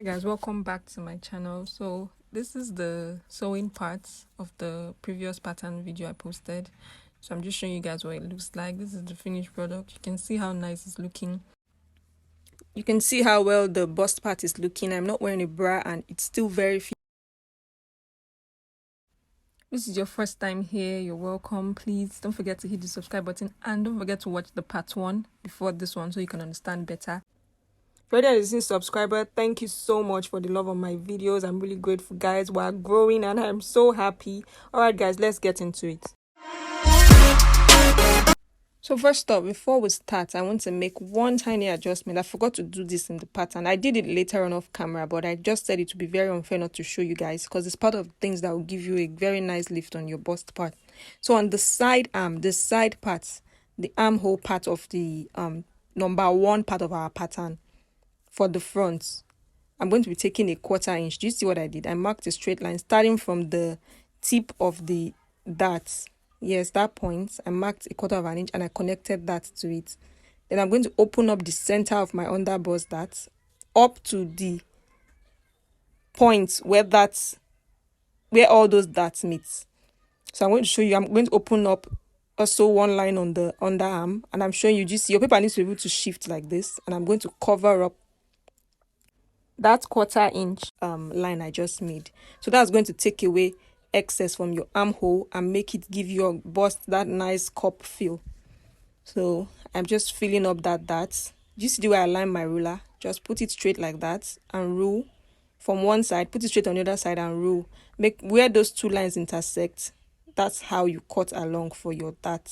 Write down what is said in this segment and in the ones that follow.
Hey guys, welcome back to my channel. So this is the sewing part of the previous pattern video I posted. So I'm just showing you guys what it looks like. This is the finished product. You can see how nice it's looking. You can see how well the bust part is looking. I'm not wearing a bra and it's still very fit. This is your first time here, you're welcome. Please don't forget to hit the subscribe button and don't forget to watch the part 1 before this one so you can understand better. For any existing subscriber, thank you so much for the love of my videos. I'm really grateful, guys. We're growing and I'm so happy. Alright guys, let's get into it. So first up, before we start, I want to make one tiny adjustment. I forgot to do this in the pattern. I did it later on off camera, but I just said it would be very unfair not to show you guys because it's part of things that will give you a very nice lift on your bust part. So on the side arm, the side part, the armhole part of the number 1 part of our pattern, for the front, I'm going to be taking a 1/4 inch. Do you see what I did? I marked a straight line starting from the tip of the dart. Yes, that point. I marked a 1/4 inch and I connected that to it. Then I'm going to open up the center of my underbust dart up to the point where all those darts meet. So I'm going to show you. I'm going to open up also one line on the underarm, and I'm showing you. Just your paper needs to be able to shift like this, and I'm going to cover up that 1/4 inch line I just made. So that's going to take away excess from your armhole and make it give your bust that nice cup feel. So I'm just filling up that dart. You see the way I line my ruler? Just put it straight like that and rule from one side, put it straight on the other side and rule. Make where those two lines intersect, that's how you cut along for your dart.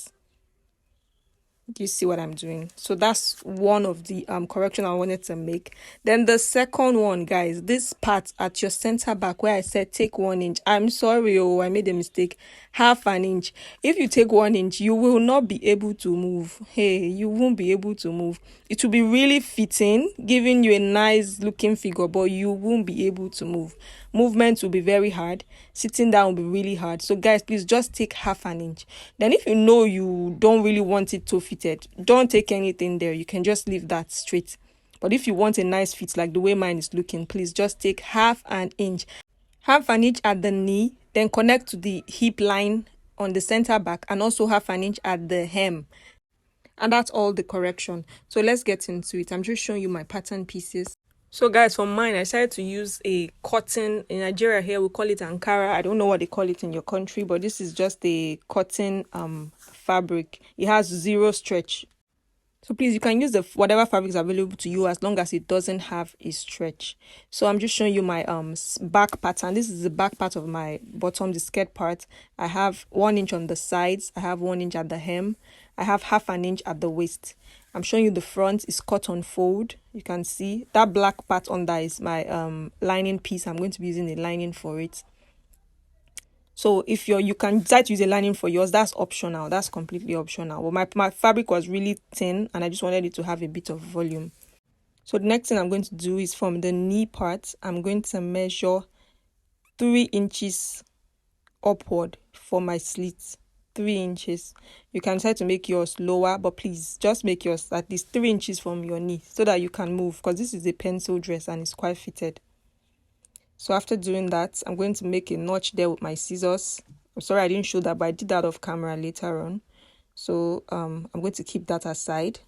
Do you see what I'm doing? So that's one of the correction I wanted to make. Then the second one, guys, this part at your center back where I said take 1 inch. I'm sorry, I made a mistake. 1/2 inch. If you take 1 inch, you will not be able to move. Hey, you won't be able to move. It will be really fitting, giving you a nice looking figure, but you won't be able to move. Movement will be very hard. Sitting down will be really hard. So guys, please just take 1/2 inch. Then if you know you don't really want it to fitted, don't take anything there. You can just leave that straight. But if you want a nice fit like the way mine is looking, please just take 1/2 inch. 1/2 inch at the knee, then connect to the hip line on the center back, and also 1/2 inch at the hem. And that's all the correction. So let's get into it. I'm just showing you my pattern pieces. So guys, for mine, I decided to use a cotton. In Nigeria here, we call it Ankara. I don't know what they call it in your country, but this is just a cotton fabric. It has 0 stretch. So please, you can use whatever fabric is available to you as long as it doesn't have a stretch. So I'm just showing you my back pattern. This is the back part of my bottom, the skirt part. I have 1 inch on the sides. I have 1 inch at the hem. I have 1/2 inch at the waist. I'm showing you the front is cut on fold. You can see that black part under is my lining piece. I'm going to be using a lining for it. So if you can decide to use a lining for yours, that's optional. That's completely optional. But my fabric was really thin and I just wanted it to have a bit of volume. So the next thing I'm going to do is from the knee part, I'm going to measure 3 inches upward for my slits. 3 inches. You can try to make yours lower, but please just make yours at least 3 inches from your knee so that you can move, because this is a pencil dress and it's quite fitted. So after doing that, I'm going to make a notch there with my scissors. I'm sorry I didn't show that, but I did that off camera later on. So I'm going to keep that aside.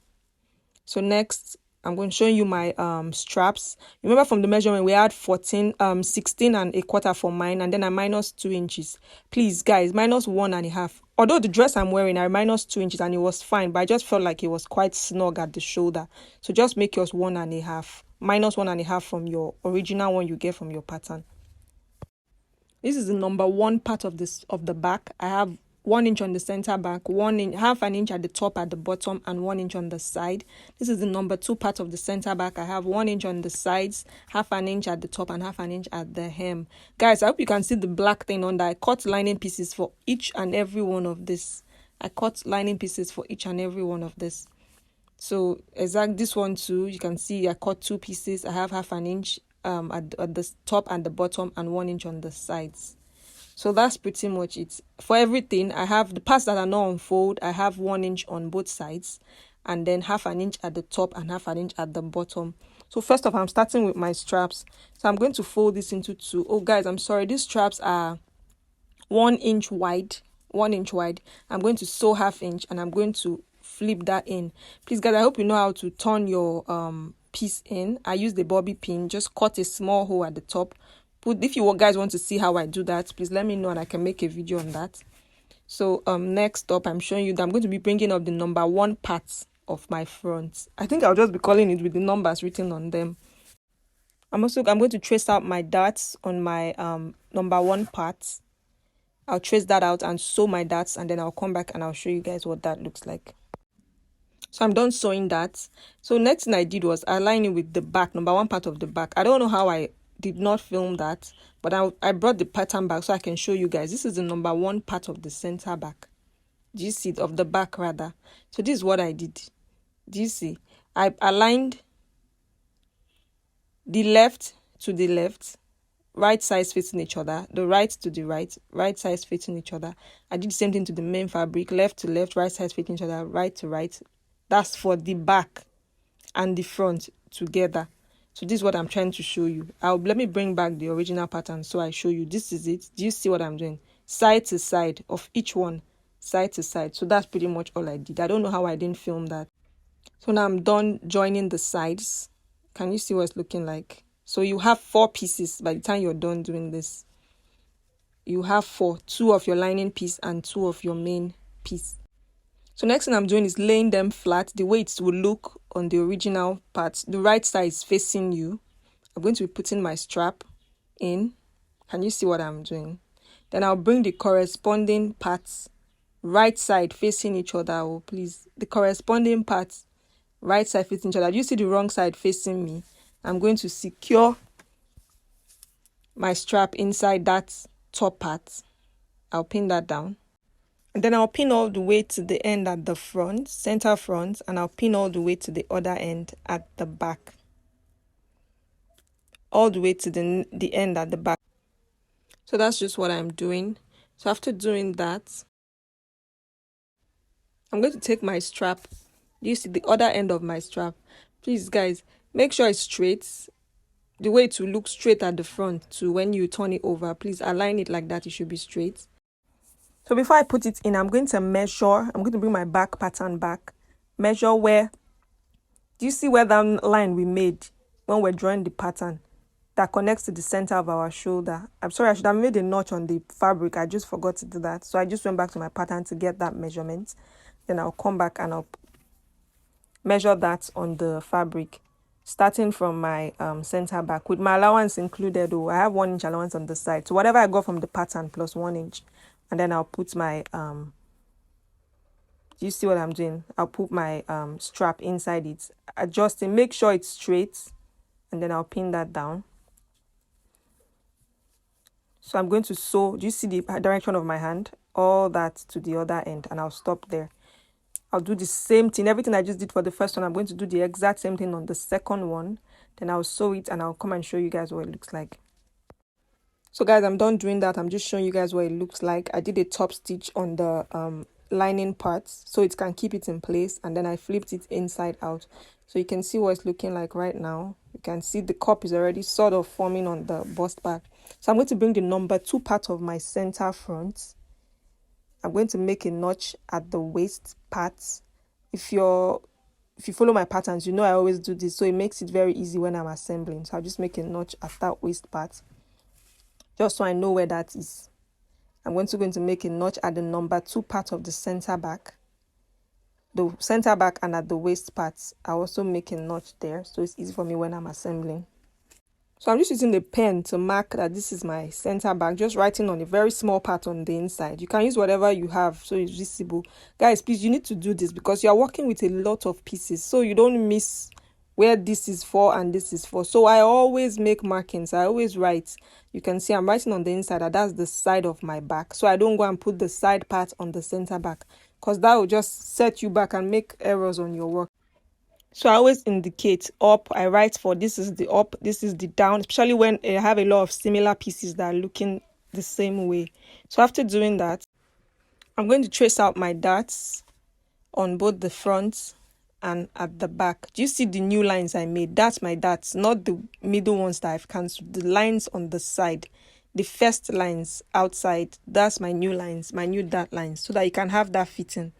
So next, I'm going to show you my straps. Remember from the measurement we had 16 and a 1/4 for mine, and then I minus 2 inches. Please guys, minus 1 1/2. Although the dress I'm wearing I minus 2 inches and it was fine, but I just felt like it was quite snug at the shoulder. So just make yours 1 1/2, minus 1 1/2 from your original one you get from your pattern. This is the number 1 part of the back. I have 1 inch on the center back, 1 inch, 1/2 inch at the top, at the bottom, and 1 inch on the side. This is the number 2 part of the center back. I have 1 inch on the sides, 1/2 inch at the top, and 1/2 inch at the hem. Guys, I hope you can see the black thing under. I cut lining pieces for each and every one of this. So exact this one too, you can see I cut 2 pieces. I have 1/2 inch at the top and the bottom, and 1 inch on the sides. So that's pretty much it. For everything, I have the parts that are not on fold. I have 1 inch on both sides, and then 1/2 inch at the top and 1/2 inch at the bottom. So first off, I'm starting with my straps. So I'm going to fold this into two. Oh guys, I'm sorry, these straps are 1 inch wide. 1 inch wide. I'm going to sew 1/2 inch and I'm going to flip that in. Please guys, I hope you know how to turn your piece in. I use the bobby pin. Just cut a small hole at the top. If you guys want to see how I do that, please let me know and I can make a video on that. So next up, I'm showing you that I'm going to be bringing up the number 1 part of my front. I think I'll just be calling it with the numbers written on them. I'm going to trace out my darts on my number 1 part. I'll trace that out and sew my darts, and then I'll come back and I'll show you guys what that looks like. So I'm done sewing that. So next thing I did was align it with the back, number 1 part of the back. I don't know how I did not film that, but I brought the pattern back so I can show you guys. This is the number 1 part of the center back. Do you see it? Of the back rather. So this is what I did. Do you see? I aligned the left to the left, right sides facing each other, the right to the right, right sides facing each other. I did the same thing to the main fabric, left to left, right sides facing each other, right to right. That's for the back and the front together. So this is what I'm trying to show you. Let me bring back the original pattern so I show you. This is it. Do you see what I'm doing? Side to side of each one, side to side. So that's pretty much all I did. I don't know how I didn't film that. So now I'm done joining the sides. Can you see what it's looking like? So you have 4 pieces by the time you're done doing this. You have 4, 2 of your lining piece and 2 of your main piece. So next thing I'm doing is laying them flat the way it will look on the original part. The right side is facing you. I'm going to be putting my strap in. Can you see what I'm doing? Then I'll bring the corresponding parts right side facing each other. Oh, please. The corresponding parts right side facing each other. Do you see the wrong side facing me? I'm going to secure my strap inside that top part. I'll pin that down. And then I'll pin all the way to the end at the front, center front, and I'll pin all the way to the other end at the back. All the way to the end at the back. So that's just what I'm doing. So after doing that, I'm going to take my strap. You see the other end of my strap. Please guys, make sure it's straight. The way it will look straight at the front to when you turn it over. Please align it like that. It should be straight. So before I put it in, I'm going to measure. I'm going to bring my back pattern back. Measure where. Do you see where that line we made when we're drawing the pattern that connects to the center of our shoulder? I'm sorry, I should have made a notch on the fabric. I just forgot to do that. So I just went back to my pattern to get that measurement. Then I'll come back and I'll measure that on the fabric, starting from my center back with my allowance included. I have 1 inch allowance on the side. So whatever I got from the pattern plus 1 inch. And then I'll put my, do you see what I'm doing? I'll put my strap inside it, adjusting, make sure it's straight, and then I'll pin that down. So I'm going to sew, do you see the direction of my hand? All that to the other end, and I'll stop there. I'll do the same thing, everything I just did for the first one, I'm going to do the exact same thing on the second one. Then I'll sew it, and I'll come and show you guys what it looks like. So guys, I'm done doing that. I'm just showing you guys what it looks like. I did a top stitch on the lining parts so it can keep it in place, and then I flipped it inside out. So you can see what it's looking like right now. You can see the cup is already sort of forming on the bust back. So I'm going to bring the number 2 part of my center front. I'm going to make a notch at the waist part. If you follow my patterns, you know I always do this, so it makes it very easy when I'm assembling. So I'll just make a notch at that waist part, just so I know where that is. I'm going to make a notch at the number 2 part of the center back. The center back and at the waist parts, I also make a notch there, so it's easy for me when I'm assembling. So I'm just using the pen to mark that this is my center back, just writing on a very small part on the inside. You can use whatever you have so it's visible. Guys, please, you need to do this because you're working with a lot of pieces, so you don't miss where this is for and this is for. So I always make markings. I always write. You can see I'm writing on the inside that that's the side of my back, so I don't go and put the side part on the center back because that will just set you back and make errors on your work. So I always indicate up. I write for this is the up, this is the down, especially when I have a lot of similar pieces that are looking the same way. So after doing that, I'm going to trace out my darts on both the front and at the back. Do you see the new lines I made? That's my darts, not the middle ones that I've cancelled. The lines on the side, the first lines outside, that's my new lines, my new dart lines, so that you can have that fitting.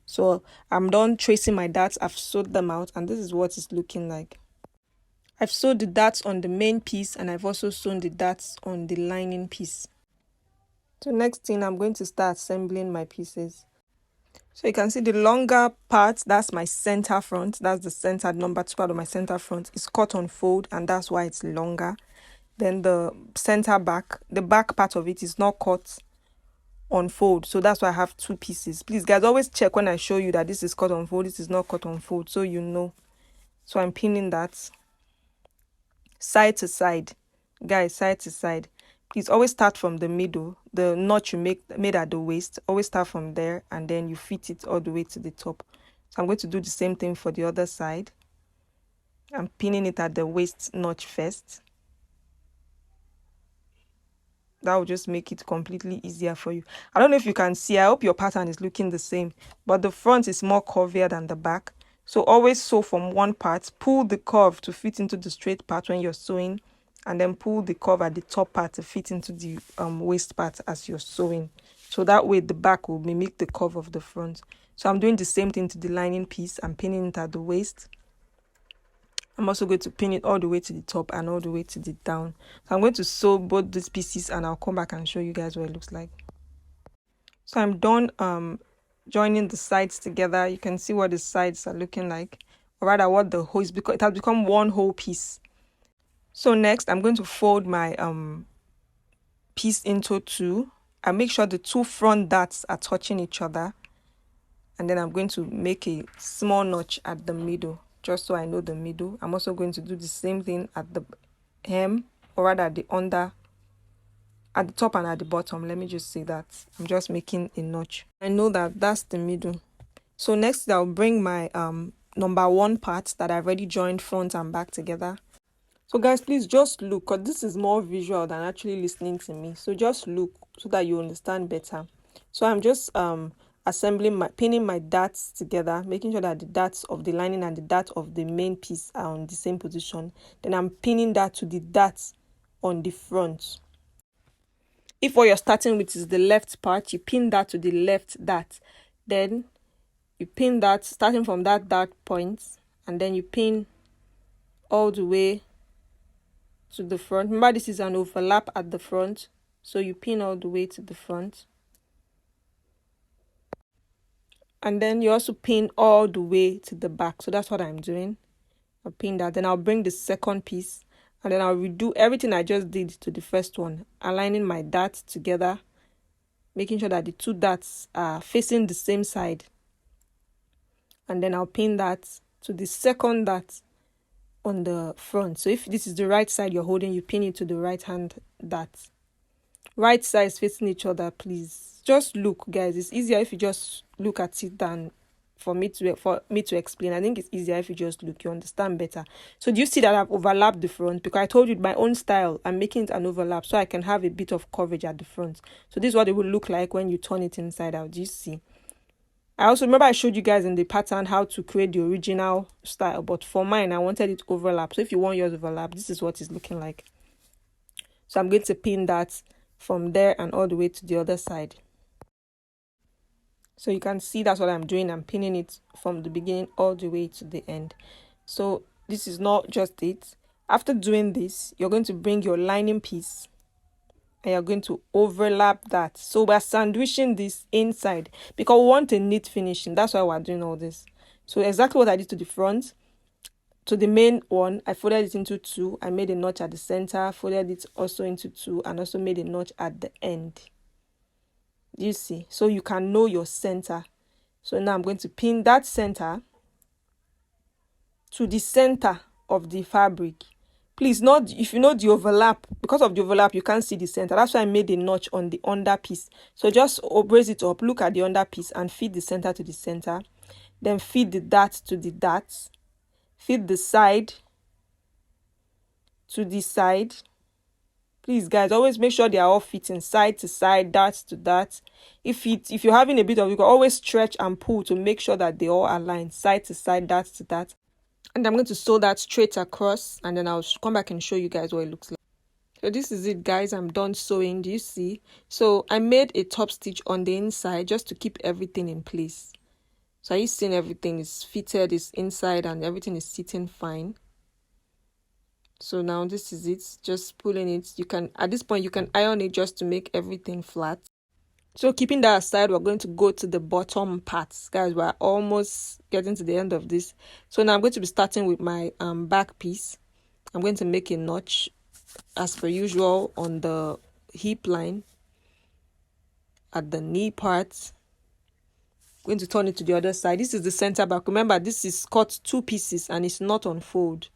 So I'm done tracing my darts. I've sewed them out, and this is what it's looking like. I've sewed the darts on the main piece, and I've also sewn the darts on the lining piece. So next thing, I'm going to start assembling my pieces. So you can see the longer part, that's my center front. That's the center number 2 part of my center front. It's cut on fold, and that's why it's longer. Then the center back, the back part of it is not cut on fold. So that's why I have 2 pieces. Please, guys, always check when I show you that this is cut on fold, this is not cut on fold, so you know. So I'm pinning that side to side. Guys, side to side. Please always start from the middle, the notch you made at the waist. Always start from there, and then you fit it all the way to the top. So I'm going to do the same thing for the other side. I'm pinning it at the waist notch first. That will just make it completely easier for you. I don't know if you can see. I hope your pattern is looking the same, but the front is more curvier than the back. So always sew from one part, pull the curve to fit into the straight part when you're sewing, and then pull the curve at the top part to fit into the waist part as you're sewing. So that way the back will mimic the curve of the front. So I'm doing the same thing to the lining piece. I'm pinning it at the waist. I'm also going to pin it all the way to the top and all the way to the down. So I'm going to sew both these pieces, and I'll come back and show you guys what it looks like. So I'm done joining the sides together. You can see what the sides are looking like, or rather what the whole is, because it has become one whole piece. So next, I'm going to fold my piece into 2 and make sure the 2 front darts are touching each other. And then I'm going to make a small notch at the middle, just so I know the middle. I'm also going to do the same thing at the hem, or rather at the under, at the top and at the bottom. Let me just say that. I'm just making a notch. I know that that's the middle. So next, I'll bring my number 1 part that I've already joined front and back together. So guys, please just look, because this is more visual than actually listening to me. So just look so that you understand better. So I'm just assembling pinning my darts together, making sure that the darts of the lining and the dart of the main piece are on the same position. Then I'm pinning that to the darts on the front. If what you're starting with is the left part, you pin that to the left dart. Then you pin that starting from that dart point, and then you pin all the way to the front. Remember, this is an overlap at the front, so you pin all the way to the front. And then you also pin all the way to the back. So that's what I'm doing. I'll pin that. Then I'll bring the second piece, and then I'll redo everything I just did to the first one, aligning my darts together, making sure that the 2 darts are facing the same side. And then I'll pin that to the second dart on the front. So if this is the right side you're holding, you pin it to the right hand dart. Right sides facing each other, please. Just look, guys. It's easier if you just look at it than for me to explain. I think it's easier if you just look. You understand better. So do you see that I've overlapped the front? Because I told you my own style, I'm making it an overlap so I can have a bit of coverage at the front. So this is what it will look like when you turn it inside out. Do you see? I also remember I showed you guys in the pattern how to create the original style, but for mine I wanted it to overlap. So if you want yours overlap, this is what it's looking like. So I'm going to pin that from there and all the way to the other side. So you can see that's what I'm doing. I'm pinning it from the beginning all the way to the end. So this is not just it. After doing this, you're going to bring your lining piece and you're going to overlap that. So we're sandwiching this inside because we want a neat finishing. That's why we're doing all this. So exactly what I did to the front. To the main one, I folded it into 2. I made a notch at the center, folded it also into 2, and also made a notch at the end. You see? So you can know your center. So now I'm going to pin that center to the center of the fabric. Please, not if you know the overlap, because of the overlap, you can't see the center. That's why I made a notch on the under piece. So just raise it up, look at the under piece, and feed the center to the center. Then feed the dart to the dart. Feed the side to the side. Please, guys, always make sure they are all fitting side to side, dart to dart. If you're having a bit of, you can always stretch and pull to make sure that they all align side to side, dart to dart. And I'm going to sew that straight across, and then I'll come back and show you guys what it looks like. So this is it, guys. I'm done sewing. Do you see? So I made a top stitch on the inside just to keep everything in place. So are you seeing everything is fitted, is inside, and everything is sitting fine? So now this is it, just pulling it. You can, at this point, you can iron it just to make everything flat. So keeping that aside, we're going to go to the bottom parts. Guys, we're almost getting to the end of this. So now I'm going to be starting with my back piece. I'm going to make a notch as per usual on the hip line at the knee part. I'm going to turn it to the other side. This is the center back. Remember, this is cut 2 pieces and it's not on fold.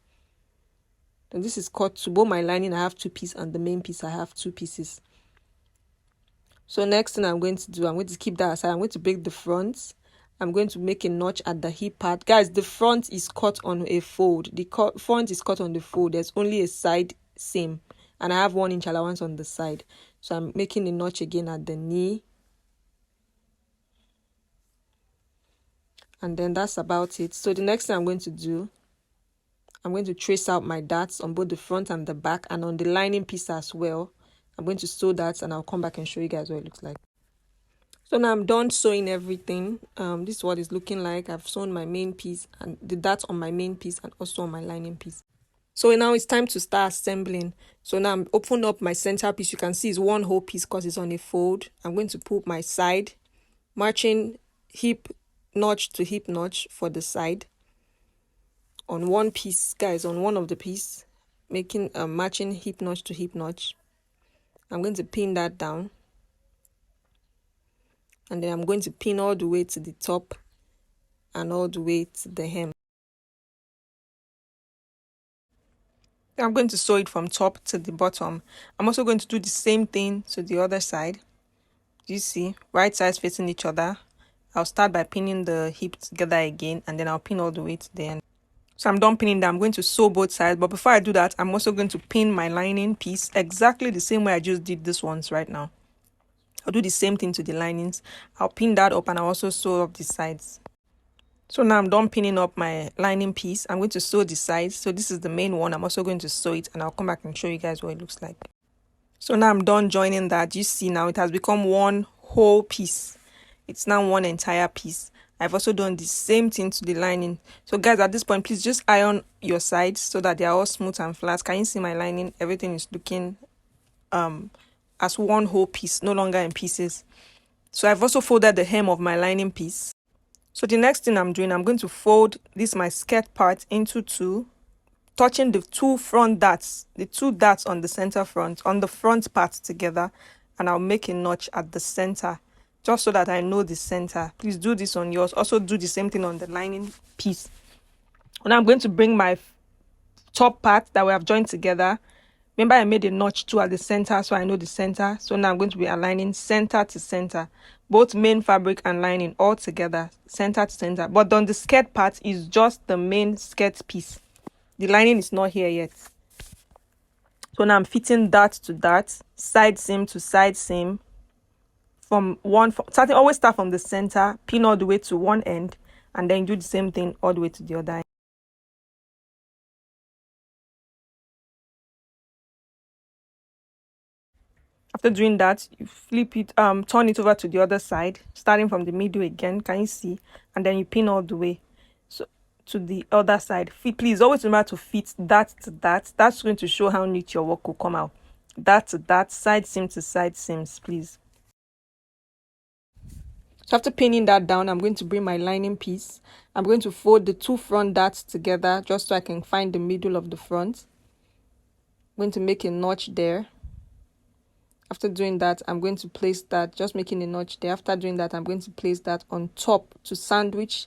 And this is cut to both my lining. I have 2 pieces, and the main piece I have 2 pieces. So next thing I'm going to do, I'm going to keep that aside. I'm going to break the front. I'm going to make a notch at the hip part. Guys, the front is cut on a fold. The front is cut on the fold. There's only a side seam, and I have 1 inch allowance on the side. So I'm making a notch again at the knee. And then that's about it. So the next thing I'm going to do, I'm going to trace out my darts on both the front and the back, and on the lining piece as well. I'm going to sew that, and I'll come back and show you guys what it looks like. So now I'm done sewing everything. This is what it's looking like. I've sewn my main piece and the darts on my main piece and also on my lining piece. So now it's time to start assembling. So now I'm opening up my center piece. You can see it's 1 whole piece because it's on a fold. I'm going to pull my side, matching hip notch to hip notch for the side. On 1 piece, guys, on one of the piece, making a matching hip notch to hip notch. I'm going to pin that down, and then I'm going to pin all the way to the top and all the way to the hem. I'm going to sew it from top to the bottom. I'm also going to do the same thing to the other side. Do you see? Right sides facing each other. I'll start by pinning the hip together again, and then I'll pin all the way to the end. So I'm done pinning that. I'm going to sew both sides, but before I do that, I'm also going to pin my lining piece exactly the same way I just did this ones right now. I'll do the same thing to the linings. I'll pin that up, and I'll also sew up the sides. So now I'm done pinning up my lining piece. I'm going to sew the sides. So this is the main one. I'm also going to sew it, and I'll come back and show you guys what it looks like. So now I'm done joining that. You see now it has become 1 whole piece. It's now 1 entire piece. I've also done the same thing to the lining. So guys, at this point, please just iron your sides so that they are all smooth and flat. Can you see my lining? Everything is looking as 1 whole piece, no longer in pieces. So I've also folded the hem of my lining piece. So the next thing I'm doing, I'm going to fold this my skirt part into 2, touching the 2 front darts, the 2 darts on the center front, on the front part together, and I'll make a notch at the center, just so that I know the center. Please do this on yours. Also do the same thing on the lining piece. And I'm going to bring my top part that we have joined together. Remember, I made a notch too at the center, so I know the center. So now I'm going to be aligning center to center, both main fabric and lining all together, center to center. But on the skirt part is just the main skirt piece. The lining is not here yet. So now I'm fitting dart to dart, side seam to side seam. Always start from the center, pin all the way to one end, and then do the same thing all the way to the other end. After doing that, you flip it, turn it over to the other side, starting from the middle again. Can you see? And then you pin all the way so to the other side. Please always remember to fit that to that. That's going to show how neat your work will come out. That to that, side seam to side seams, please. So after pinning that down, I'm going to bring my lining piece. I'm going to fold the 2 front darts together just so I can find the middle of the front. I'm going to make a notch there. After doing that, I'm going to place that, just making a notch there. After doing that, I'm going to place that on top to sandwich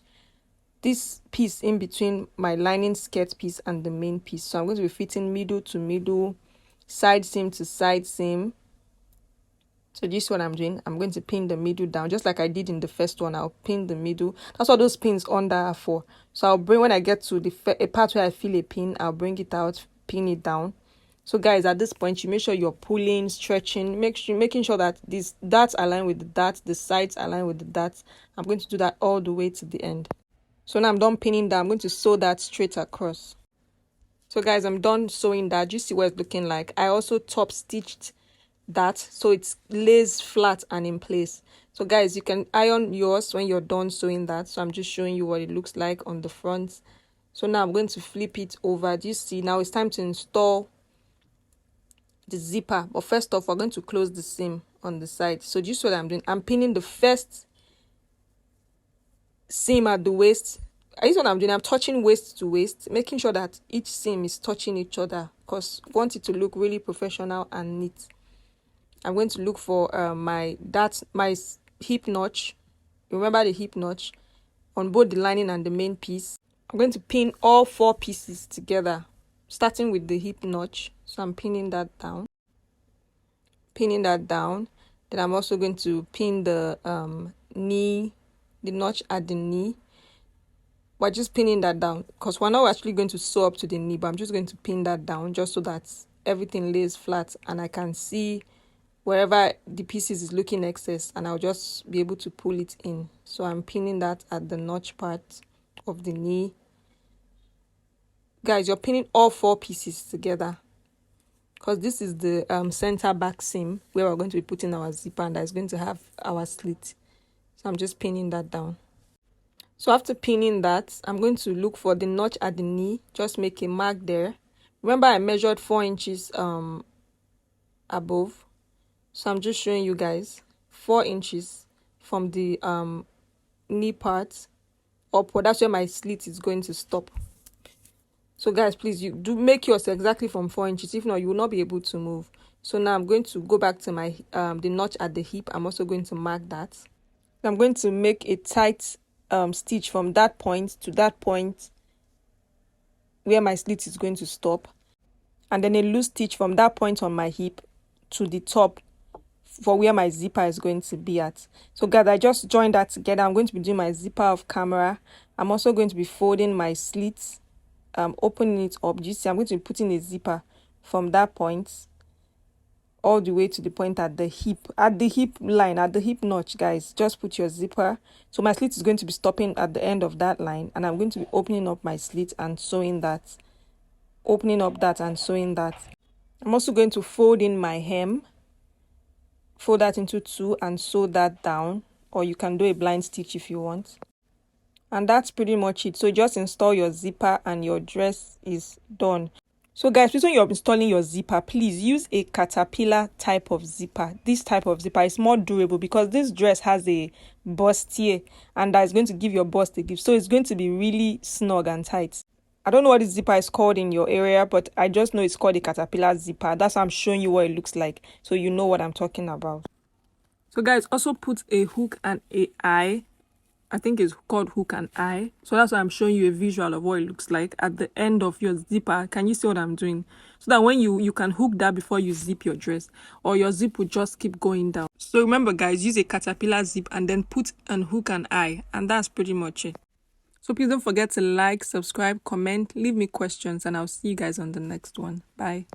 this piece in between my lining skirt piece and the main piece. So I'm going to be fitting middle to middle, side seam to side seam. So this is what I'm doing. I'm going to pin the middle down, just like I did in the first one. I'll pin the middle. That's what those pins under are for. So I'll bring, when I get to the a part where I feel a pin, I'll bring it out, pin it down. So guys, at this point, you make sure you're pulling, stretching, making sure that these darts align with the darts, the sides align with the darts. I'm going to do that all the way to the end. So now I'm done pinning that. I'm going to sew that straight across. So guys, I'm done sewing that. You see what it's looking like. I also top stitched that so it lays flat and in place. So guys, you can iron yours when you're done sewing that. So I'm just showing you what it looks like on the front. So now I'm going to flip it over. Do you see? Now it's time to install the zipper. But first off, we're going to close the seam on the side. So just what I'm doing, I'm pinning the first seam at the waist. This is what I'm doing. I'm touching waist to waist, making sure that each seam is touching each other, because I want it to look really professional and neat. I'm going to look for my hip notch. Remember the hip notch on both the lining and the main piece. I'm going to pin all 4 pieces together, starting with the hip notch. So I'm pinning that down. Then I'm also going to pin the knee, the notch at the knee. We're just pinning that down because we're not actually going to sew up to the knee, but I'm just going to pin that down just so that everything lays flat and I can see wherever the pieces is looking excess, and I'll just be able to pull it in. So I'm pinning that at the notch part of the knee. Guys, you're pinning all 4 pieces together because this is the center back seam where we're going to be putting our zipper, and that's going to have our slit. So I'm just pinning that down. So after pinning that, I'm going to look for the notch at the knee. Just make a mark there. Remember, I measured 4 inches above. So I'm just showing you guys 4 inches from the knee part upward. That's where my slit is going to stop. So guys, please, you do make yours exactly from 4 inches. If not, you will not be able to move. So now I'm going to go back to my the notch at the hip. I'm also going to mark that. I'm going to make a tight stitch from that point to that point where my slit is going to stop, and then a loose stitch from that point on my hip to the top for where my zipper is going to be at. So guys, I just joined that together. I'm going to be doing my zipper off camera. I'm also going to be folding my slits, opening it up. You see, I'm going to be putting a zipper from that point all the way to the point at the hip line, at the hip notch. Guys, just put your zipper. So my slit is going to be stopping at the end of that line, and I'm going to be opening up my slit and sewing that, opening up that and sewing that. I'm also going to fold in my hem, fold that into 2 and sew that down, or you can do a blind stitch if you want. And that's pretty much it. So just install your zipper and your dress is done. So guys, please, when you're installing your zipper, please use a caterpillar type of zipper. This type of zipper is more durable because this dress has a bustier, and that is going to give your bust a give. So it's going to be really snug and tight. I don't know what this zipper is called in your area, but I just know it's called a caterpillar zipper. That's why I'm showing you what it looks like, so you know what I'm talking about. So guys, also put a hook and a eye. I think it's called hook and eye. So that's why I'm showing you a visual of what it looks like at the end of your zipper. Can you see what I'm doing? So that when you can hook that before you zip your dress, or your zip will just keep going down. So remember guys, use a caterpillar zip and then put an hook and eye, and that's pretty much it. So please don't forget to like, subscribe, comment, leave me questions, and I'll see you guys on the next one. Bye.